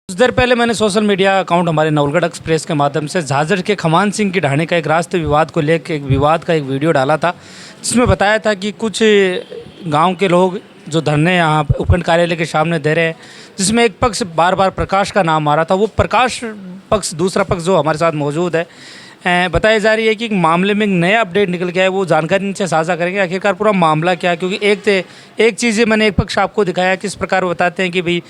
कुछ देर पहले मैंने सोशल मीडिया अकाउंट हमारे नवलगढ़ एक्सप्रेस के माध्यम से झाझड़ के खमान सिंह की ढाणी का एक रास्ते विवाद को लेकर एक विवाद का एक वीडियो डाला था, जिसमें बताया था कि कुछ गांव के लोग जो धरने यहाँ उपखंड कार्यालय के सामने दे रहे हैं, जिसमें एक पक्ष बार बार प्रकाश का नाम आ रहा था। वो प्रकाश पक्ष, दूसरा पक्ष जो हमारे साथ मौजूद है, बताई जा रही है कि मामले में एक नया अपडेट निकल के आया, वो जानकारी इनसे साझा करेंगे आखिरकार पूरा मामला क्या है। क्योंकि एक चीज़ मैंने एक पक्ष आपको दिखाया, किस प्रकार वो बताते हैं कि भाई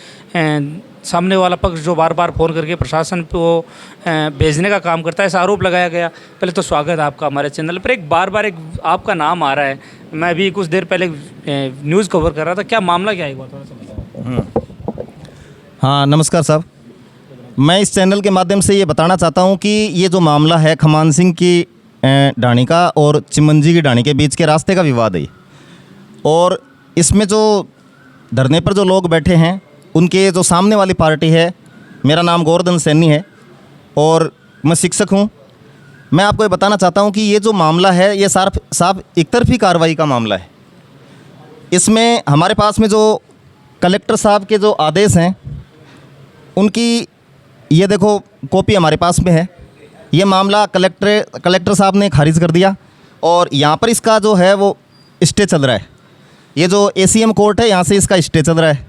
सामने वाला पक्ष जो बार बार फ़ोन करके प्रशासन को भेजने का काम करता है, ऐसा आरोप लगाया गया। पहले तो स्वागत है आपका हमारे चैनल पर। एक बार आपका नाम आ रहा है, मैं भी कुछ देर पहले न्यूज़ कवर कर रहा था, क्या मामला क्या है एक बार थोड़ा सा? हाँ, नमस्कार साहब। मैं इस चैनल के माध्यम से ये बताना चाहता हूँ कि ये जो मामला है खमान सिंह की ढाणी का और चिमंजी की ढाणी के बीच के रास्ते का विवाद है। और इसमें जो धरने पर जो लोग बैठे हैं, उनके जो सामने वाली पार्टी है, मेरा नाम गोवर्धन सैनी है और मैं शिक्षक हूँ। मैं आपको ये बताना चाहता हूँ कि ये जो मामला है, ये साफ एक तरफी कार्रवाई का मामला है। इसमें हमारे पास में जो कलेक्टर साहब के जो आदेश हैं, उनकी ये देखो कॉपी हमारे पास में है। ये मामला कलेक्टर साहब ने खारिज कर दिया और यहाँ पर इसका जो है वो स्टे चल रहा है। ये जो ACM कोर्ट है, यहाँ से इसका स्टे चल रहा है।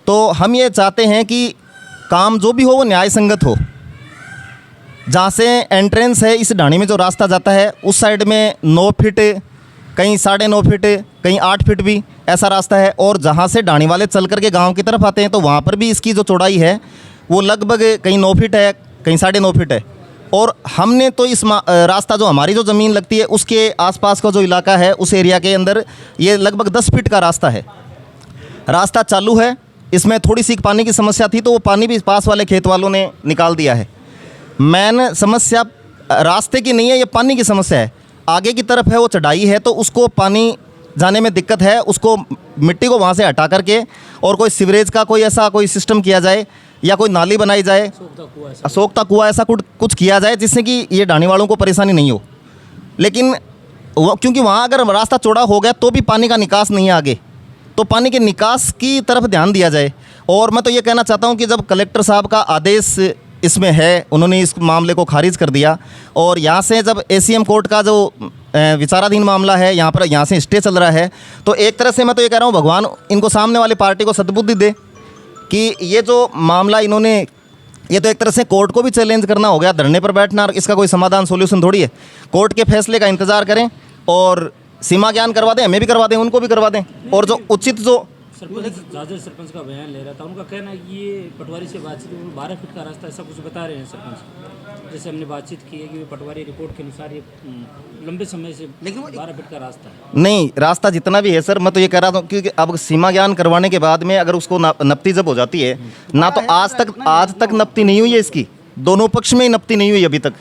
तो हम ये चाहते हैं कि काम जो भी हो वो न्याय संगत हो। जहाँ से एंट्रेंस है इस ढाणी में, जो रास्ता जाता है उस साइड में 9 फीट, कहीं 9.5 फीट, कहीं 8 फीट भी ऐसा रास्ता है। और जहाँ से ढाणी वाले चल करके गांव की तरफ आते हैं, तो वहाँ पर भी इसकी जो चौड़ाई है वो लगभग कहीं 9 फीट है, कहीं 9.5 फीट है। और हमने तो इस रास्ता जो हमारी जो ज़मीन लगती है उसके आसपास का जो इलाका है, उस एरिया के अंदर ये लगभग 10 फीट का रास्ता है। रास्ता चालू है। इसमें थोड़ी सी पानी की समस्या थी, तो वो पानी भी पास वाले खेत वालों ने निकाल दिया है। मेन समस्या रास्ते की नहीं है, ये पानी की समस्या है। आगे की तरफ है वो चढ़ाई है, तो उसको पानी जाने में दिक्कत है। उसको मिट्टी को वहाँ से हटा करके और कोई सीवरेज का कोई ऐसा कोई सिस्टम किया जाए, या कोई नाली बनाई जाए, सोखता कुआं ऐसा कुछ किया जाए, जिससे कि ये ढाणी वालों को परेशानी नहीं हो। लेकिन क्योंकि वहाँ अगर रास्ता चौड़ा हो गया तो भी पानी का निकास नहीं है आगे, तो पानी के निकास की तरफ ध्यान दिया जाए। और मैं तो ये कहना चाहता हूँ कि जब कलेक्टर साहब का आदेश इसमें है, उन्होंने इस मामले को खारिज कर दिया, और यहाँ से जब ACM कोर्ट का जो विचाराधीन मामला है, यहाँ से स्टे चल रहा है, तो एक तरह से मैं तो ये कह रहा हूँ, भगवान इनको सामने वाली पार्टी को सद्बुद्धि दे कि ये जो मामला इन्होंने, ये तो एक तरह से कोर्ट को भी चैलेंज करना हो गया, धरने पर बैठना, इसका कोई समाधान सोल्यूशन थोड़ी है। कोर्ट के फैसले का इंतज़ार करें और सीमा ज्ञान करवा दें, हमें भी करवा दें, उनको भी करवा दें। और जो उचित जो सरपंच का बयान ले रहा था, उनका कहना है कि ये पटवारी से बातचीत 12 फीट का रास्ता, ऐसा कुछ बता रहे हैं सरपंच। जैसे हमने बातचीत की है कि पटवारी रिपोर्ट के अनुसार ये लंबे समय से 12 फीट का रास्ता है। नहीं, रास्ता जितना भी है सर, मैं तो ये कह रहा था क्योंकि अब सीमा ज्ञान करवाने के बाद में अगर उसको नपती जब हो जाती है ना, तो आज तक नपती नहीं हुई है इसकी, दोनों पक्ष में ही नपती नहीं हुई अभी तक।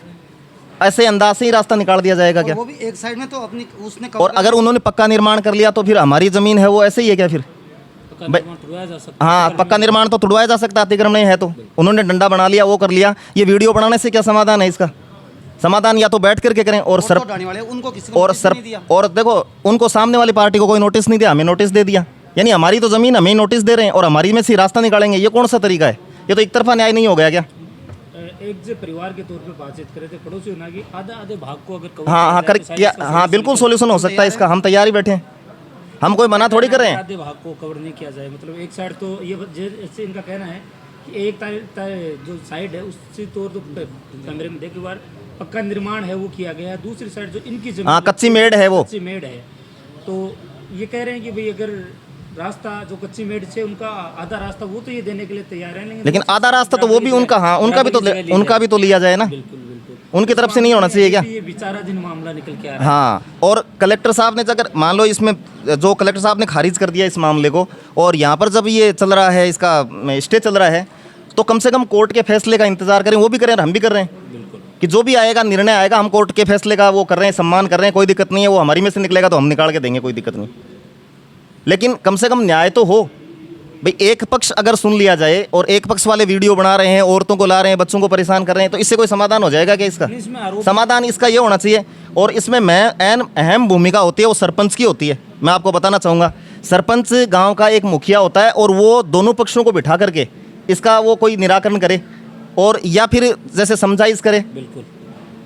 ऐसे अंदाज से ही रास्ता निकाल दिया जाएगा क्या? वो भी एक साइड में तो अपनी उसने, और अगर उन्होंने पक्का निर्माण कर लिया तो फिर हमारी ज़मीन है वो ऐसे ही है क्या फिर? हाँ, पक्का निर्माण तो तुड़वाया जा सकता है, अतिक्रमण नहीं है तो। उन्होंने डंडा बना लिया, वो कर लिया। ये वीडियो बनाने से क्या समाधान है इसका? समाधान या तो बैठ करके करें और देखो, उनको सामने वाली पार्टी को कोई नोटिस नहीं दिया, हमें नोटिस दे दिया। यानी हमारी तो ज़मीन, हमें नोटिस दे रहे हैं और हमारी में से रास्ता निकालेंगे। ये कौन सा तरीका है? ये तो एक तरफा न्याय नहीं हो गया क्या? एक जो परिवार के तौर पे बातचीत करे थे पड़ोसियों ना कि आधे भाग को अगर हाँ, बिल्कुल सोल्यूशन हो सकता है इसका। हम तैयार ही बैठे हैं, हम कोई मना थोड़ी कर रहे हैं। आधे भाग को कवर नहीं किया जाए, मतलब एक साइड तो ये जैसे इनका कहना है कि एक जो साइड है उससे तो कैमरे में देख बार पक्का निर्माण है वो किया गया है, दूसरी साइड जो इनकी जमीन, हाँ, कच्ची मेड़ है, वो कच्ची मेड़ है। तो ये कह रहे हैं कि भाई अगर रास्ता जो कच्ची मेड़ से उनका आधा रास्ता वो तो ये देने के लिए तैयार है, लेकिन आधा रास्ता तो वो भी उनका, हाँ, उनका भी तो लिया जाए ना। बिल्कुल, उनकी तरफ से नहीं होना चाहिए क्या? ये विचाराधीन मामला निकल के आ रहा है। हाँ, और कलेक्टर साहब ने अगर मान लो इसमें जो कलेक्टर साहब ने खारिज कर दिया इस मामले को, और यहाँ पर जब ये चल रहा है, इसका स्टे चल रहा है, तो कम से कम कोर्ट के फैसले का इंतजार करें। वो भी करें और हम भी कर रहे हैं कि जो भी आएगा, निर्णय आएगा, हम कोर्ट के फैसले का वो कर रहे हैं, सम्मान कर रहे हैं, कोई दिक्कत नहीं है। वो हमारी में से निकलेगा तो हम निकाल के देंगे, कोई दिक्कत नहीं। लेकिन कम से कम न्याय तो हो भाई। एक पक्ष अगर सुन लिया जाए और एक पक्ष वाले वीडियो बना रहे हैं, औरतों को ला रहे हैं, बच्चों को परेशान कर रहे हैं, तो इससे कोई समाधान हो जाएगा क्या? इसका समाधान इसका ये होना चाहिए। और इसमें अहम भूमिका होती है वो सरपंच की होती है। मैं आपको बताना चाहूँगा, सरपंच गांव का एक मुखिया होता है और वो दोनों पक्षों को बिठा करके इसका वो कोई निराकरण करे और या फिर जैसे समझाइश करे। बिल्कुल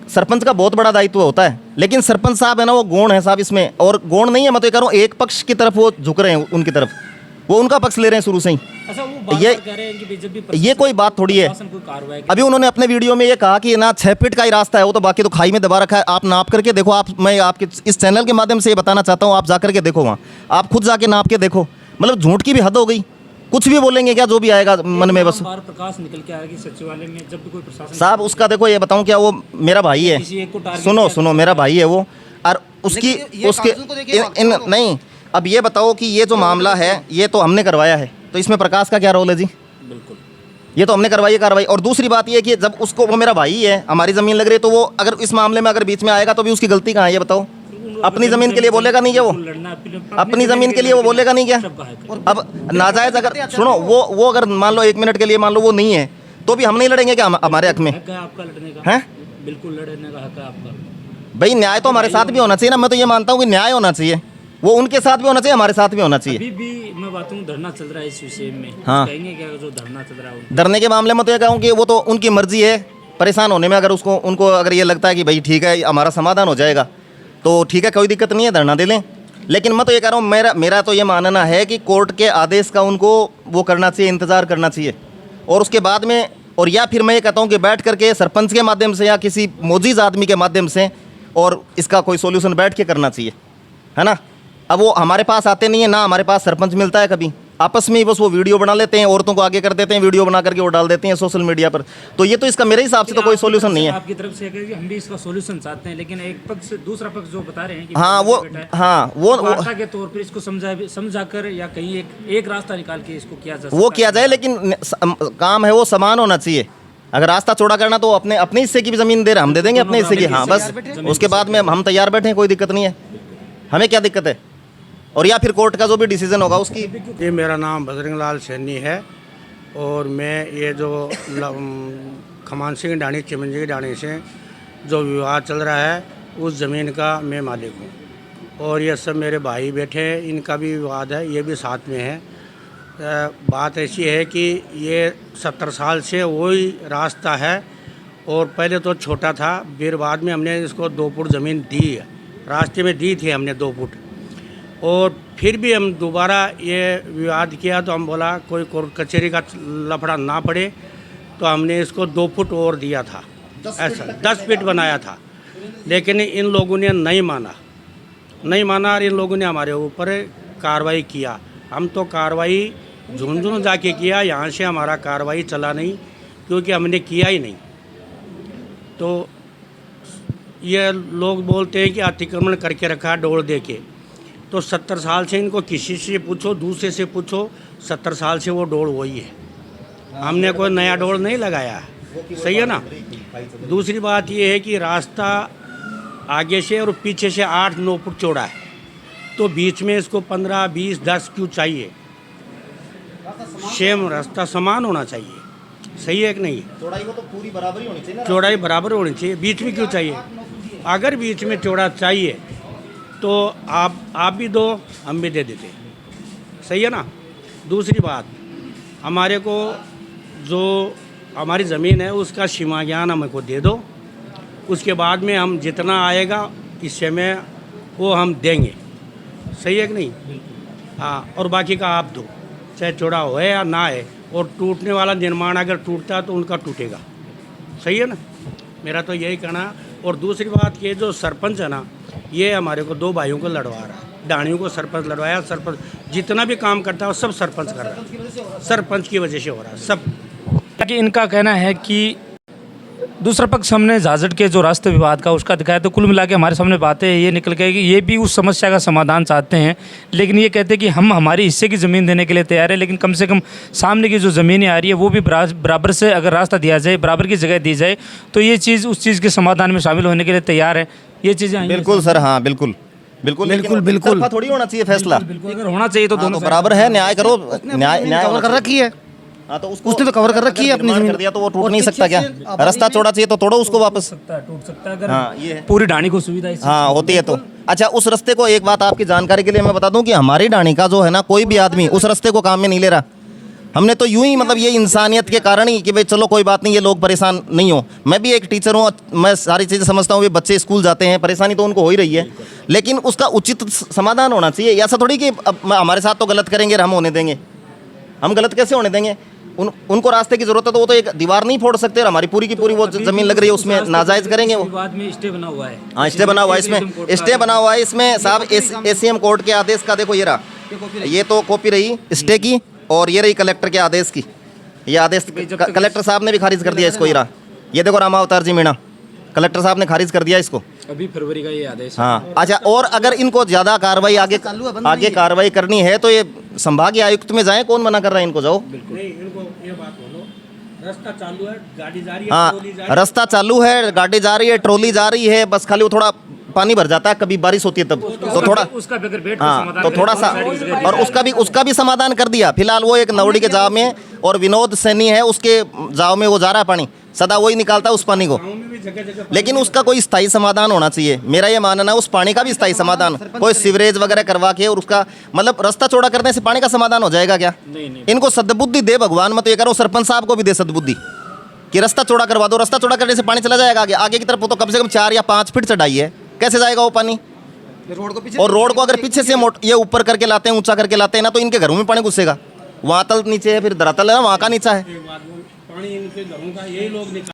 सरपंच का बहुत बड़ा दायित्व होता है, लेकिन सरपंच साहब है ना, वो गौण है साहब इसमें, और गौण नहीं है, मैं तो ये कह रहा हूँ एक पक्ष की तरफ वो झुक रहे हैं, उनकी तरफ वो उनका पक्ष ले रहे हैं शुरू से ही। अच्छा, वो बार ये- बार कह रहे हैं कि जब भी ये कोई बात थोड़ी है। प्रशासन कोई कार्रवाई अभी उन्होंने अपने वीडियो में ये कहा कि ना 6 फीट का ही रास्ता है, वो तो बाकी तो खाई में दबा रखा है, आप नाप करके देखो। आप, मैं आपके इस चैनल के माध्यम से ये बताना चाहता हूँ, आप जा करके देखो वहाँ, आप खुद जाके नाप के देखो। मतलब झूठ की भी हद हो गई, कुछ भी बोलेंगे क्या, जो भी आएगा मन में बस। बार प्रकाश निकल के आएगा कि सचिवालय में जब भी कोई प्रशासन साहब उसका देखो, ये बताऊँ क्या, वो मेरा भाई है, किसी एक को टारगेट सुनो किया सुनो, मेरा भाई है वो, और उसकी लेकिन ये उसके कागजों को देखिए, इन नहीं, अब ये बताओ कि ये जो मामला है ये तो हमने करवाया है, तो इसमें प्रकाश का क्या रोल है जी? बिल्कुल ये तो हमने करवाई है कार्रवाई। और दूसरी बात ये कि जब उसको, वो मेरा भाई है, हमारी ज़मीन लग रही है, तो वो अगर इस मामले में अगर बीच में आएगा तो भी उसकी गलती कहाँ है ये बताओ? अपनी ज़मीन के लिए बोलेगा नहीं क्या वो? अपनी ज़मीन के लिए वो बोलेगा नहीं क्या? अब नाजायज़ अगर सुनो, वो अगर मान लो 1 मिनट के लिए मान लो वो नहीं है, तो भी हम नहीं लड़ेंगे क्या हमारे हक में? हक है आपका लड़ने का, हैं? बिल्कुल लड़ने का हक है आपका। भाई न्याय तो हमारे साथ भी होना चाहिए ना, मैं तो ये मानता हूँ कि न्याय होना चाहिए, वो उनके साथ भी होना चाहिए, हमारे साथ भी होना चाहिए। अभी भी मैं बात हूँ, धरना चल रहा है इस विषय में, हाँ। कहेंगे क्या जो धरना चल रहा है? डरने के मामले में तो ये कहूँ कि वो तो उनकी मर्जी है, परेशान होने में अगर उनको अगर ये लगता है कि भाई ठीक है हमारा समाधान हो जाएगा तो ठीक है, कोई दिक्कत नहीं है, धरना दे लें। लेकिन मैं तो ये कह रहा हूँ, मेरा तो ये मानना है कि कोर्ट के आदेश का उनको वो करना चाहिए, इंतज़ार करना चाहिए, और उसके बाद में, और या फिर मैं ये कहता हूँ कि बैठ करके सरपंच के माध्यम से या किसी मोजीज़ आदमी के माध्यम से और इसका कोई सोल्यूशन बैठ के करना चाहिए, है ना। अब वो हमारे पास आते नहीं है ना, हमारे पास सरपंच मिलता है कभी, आपस में ही बस वो वीडियो बना लेते हैं, औरतों को आगे कर देते हैं, वीडियो बना करके वो डाल देते हैं सोशल मीडिया पर। तो ये तो इसका मेरे हिसाब से तो कोई सोल्यूशन नहीं है। आपकी तरफ से कि हम भी इसका सोल्यूशन चाहते हैं, लेकिन एक पक्ष, दूसरा पक्ष जो बता रहे हैं कि हाँ वो वार्ता के तौर पर इसको समझाकर या कहीं एक रास्ता निकाल के इसको किया जा सकता वो किया जाए, लेकिन काम है वो समान होना चाहिए। अगर रास्ता चौड़ा करना तो अपने हिस्से की भी ज़मीन दे रहे, हम दे देंगे अपने हिस्से की, हाँ बस उसके बाद में हम तैयार बैठे हैं, कोई दिक्कत नहीं है, हमें क्या दिक्कत है। और या फिर कोर्ट का जो भी डिसीजन होगा उसकी। ये मेरा नाम बजरंग लाल सैनी है और मैं ये जो खमान सिंह डाणी चिमंजी की डाणी से जो विवाद चल रहा है उस ज़मीन का मैं मालिक हूँ, और ये सब मेरे भाई बैठे हैं, इनका भी विवाद है, ये भी साथ में है। बात ऐसी है कि ये 70 साल से वही रास्ता है, और पहले तो छोटा था, फिर बाद में हमने इसको 2 फुट ज़मीन दी है, रास्ते में दी थी हमने 2 फुट, और फिर भी हम दोबारा ये विवाद किया तो हम बोला कोई कोर्ट कचहरी का लफड़ा ना पड़े, तो हमने इसको 2 फुट और दिया था, ऐसा 10 फीट बनाया था। लेकिन इन लोगों ने नहीं माना और इन लोगों ने हमारे ऊपर कार्रवाई किया। हम तो कार्रवाई झुंझुनू जाके किया, यहाँ से हमारा कार्रवाई चला नहीं, क्योंकि हमने किया ही नहीं। तो ये लोग बोलते हैं कि अतिक्रमण करके रखा डोल दे के, तो 70 साल से इनको किसी से पूछो, दूसरे से पूछो, 70 साल से वो डोल वही है, हमने कोई नया डोल नहीं लगाया है, सही है ना। दूसरी बात ये है कि रास्ता आगे से और पीछे से 8-9 फुट चौड़ा है, तो बीच में इसको 15, 20, 10 क्यों चाहिए? सेम रास्ता समान होना चाहिए, सही है कि नहीं? चौड़ाई को तो पूरी बराबरी होनी चाहिए ना, चौड़ाई बराबर होनी चाहिए, बीच में क्यों चाहिए? अगर बीच में चौड़ा चाहिए तो आप भी दो, हम भी दे देते, सही है ना। दूसरी बात, हमारे को जो हमारी ज़मीन है उसका सीमा ज्ञान हमको दे दो, उसके बाद में हम जितना आएगा इससे में वो हम देंगे, सही है कि नहीं? हाँ, और बाकी का आप दो, चाहे चौड़ा हो या ना है, और टूटने वाला निर्माण अगर टूटता है तो उनका टूटेगा, सही है ना। मेरा तो यही कहना। और दूसरी बात, ये जो सरपंच है ना, ये हमारे को 2 भाइयों को लड़वा रहा है, डाणियों को सरपंच लड़वाया, सरपंच जितना भी काम करता है वो सब सरपंच कर रहा है, सरपंच की वजह से हो रहा है सब। कि इनका कहना है कि दूसरा पक्ष हमने झाझड़ के जो रास्ते विवाद का उसका दिखाया, तो कुल मिला के हमारे सामने बातें ये निकल गई कि ये भी उस समस्या का समाधान चाहते हैं, लेकिन ये कहते हैं कि हम हमारे हिस्से की ज़मीन देने के लिए तैयार है, लेकिन कम से कम सामने की जो ज़मीनें आ रही है वो भी बराबर से अगर रास्ता दिया जाए, बराबर की जगह दी जाए, तो ये चीज़ उस चीज़ के समाधान में शामिल होने के लिए तैयार है। ये चीज़ें बिल्कुल सर, हाँ बिल्कुल बिल्कुल बिल्कुल, बिल्कुल। थोड़ी होना चाहिए फैसला, बिल्कुल अगर होना चाहिए तो हाँ, दोनों तो बराबर है, न्याय करो, न्याय कवर कर रखी है, हाँ, तो उसने तो कवर कर रखी है अपनी निर्माण ज़मीन कर दिया तो वो टूट और नहीं पीछे सकता क्या? से रास्ता चौड़ा चाहिए तो तोड़ो उसको वापस। टूट सकता है अगर हाँ, ये है। पूरी ढाणी को सुविधा इस हाँ होती है तो। अच्छा, उस रास्ते को एक बात आपकी जानकारी के लिए मैं बता दूं कि हमारी डाणी का जो है ना, कोई भी आदमी उस रास्ते को काम में नहीं ले रहा, हमने तो यूं ही मतलब ये इंसानियत के कारण ही कि भाई चलो कोई बात नहीं, ये लोग परेशान नहीं हो। मैं भी एक टीचर हूँ, मैं सारी चीज़ें समझता हूँ। ये बच्चे स्कूल जाते हैं, परेशानी तो उनको हो ही रही है, लेकिन उसका उचित समाधान होना चाहिए। ऐसा थोड़ी कि अब हमारे साथ तो गलत करेंगे और हम होने देंगे। हम गलत कैसे होने देंगे? उनको रास्ते की जरूरत है तो वो तो एक दीवार नहीं फोड़ सकते, और हमारी पूरी की पूरी वो जमीन लग रही है उसमें नाजायज़ करेंगे वो। विवाद में स्टे बना हुआ है। हाँ, स्टे बना हुआ है, इसमें स्टे बना हुआ है इसमें साहब। एसीएम कोर्ट के आदेश का देखो, ये रहा, ये तो कॉपी रही स्टे की, और ये रही कलेक्टर के आदेश की। ये आदेश कलेक्टर साहब ने भी खारिज कर दिया इसको। ये रहा, ये देखो रामावतार जी मीणा, कलेक्टर साहब ने खारिज कर दिया इसको अभी फरवरी का ये आदेश। हाँ अच्छा, और अगर इनको ज़्यादा कार्रवाई आगे कार्रवाई करनी है तो ये संभागीय आयुक्त में जाएं। कौन मना कर रहा है इनको? जाओ। नहीं, इनको ये बात बोलो, रास्ता चालू है, गाड़ी जा रही है, हाँ, ट्रॉली जा रही है। रास्ता चालू है, गाड़ी जा रही है, ट्रॉली जा रही है, बस खाली वो थोड़ा पानी भर जाता है, कभी बारिश होती है तब तो थोड़ा, उसका भी अगर बैठ के हाँ समाधान तो करें थोड़ा सा, और उसका भी समाधान कर दिया। फिलहाल वो एक नवड़ी के जाव में, और विनोद सैनी है उसके जाव में वो जा रहा है पानी, सदा वही निकालता है उस पानी को। गाँव में भी जगह लेकिन उसका कोई स्थायी समाधान होना चाहिए। मेरा ये मानना है उस पानी का भी स्थायी समाधान, कोई सीवरेज वगैरह करवा के, और उसका मतलब रास्ता चौड़ा करने से पानी का समाधान हो जाएगा क्या? नहीं। इनको सद्बुद्धि दे भगवान। मैं तो ये कह रहा हूँ सरपंच साहब को भी दे सद्बुद्धि कि रास्ता चौड़ा करवा दो। रास्ता चौड़ा करने से पानी चला जाएगा आगे की तरफ। तो कम से कम 4 या 5 फीट चढ़ाई है, कैसे जाएगा वो पानी? और रोड को अगर पीछे से ये ऊपर करके लाते हैं, ऊंचा करके लाते हैं ना, तो इनके घरों में पानी घुसेगा। वहाँ तल नीचे है, फिर धरातल है ना, वहाँ का नीचा है। पानी इनके घरों का यही लोग निकाल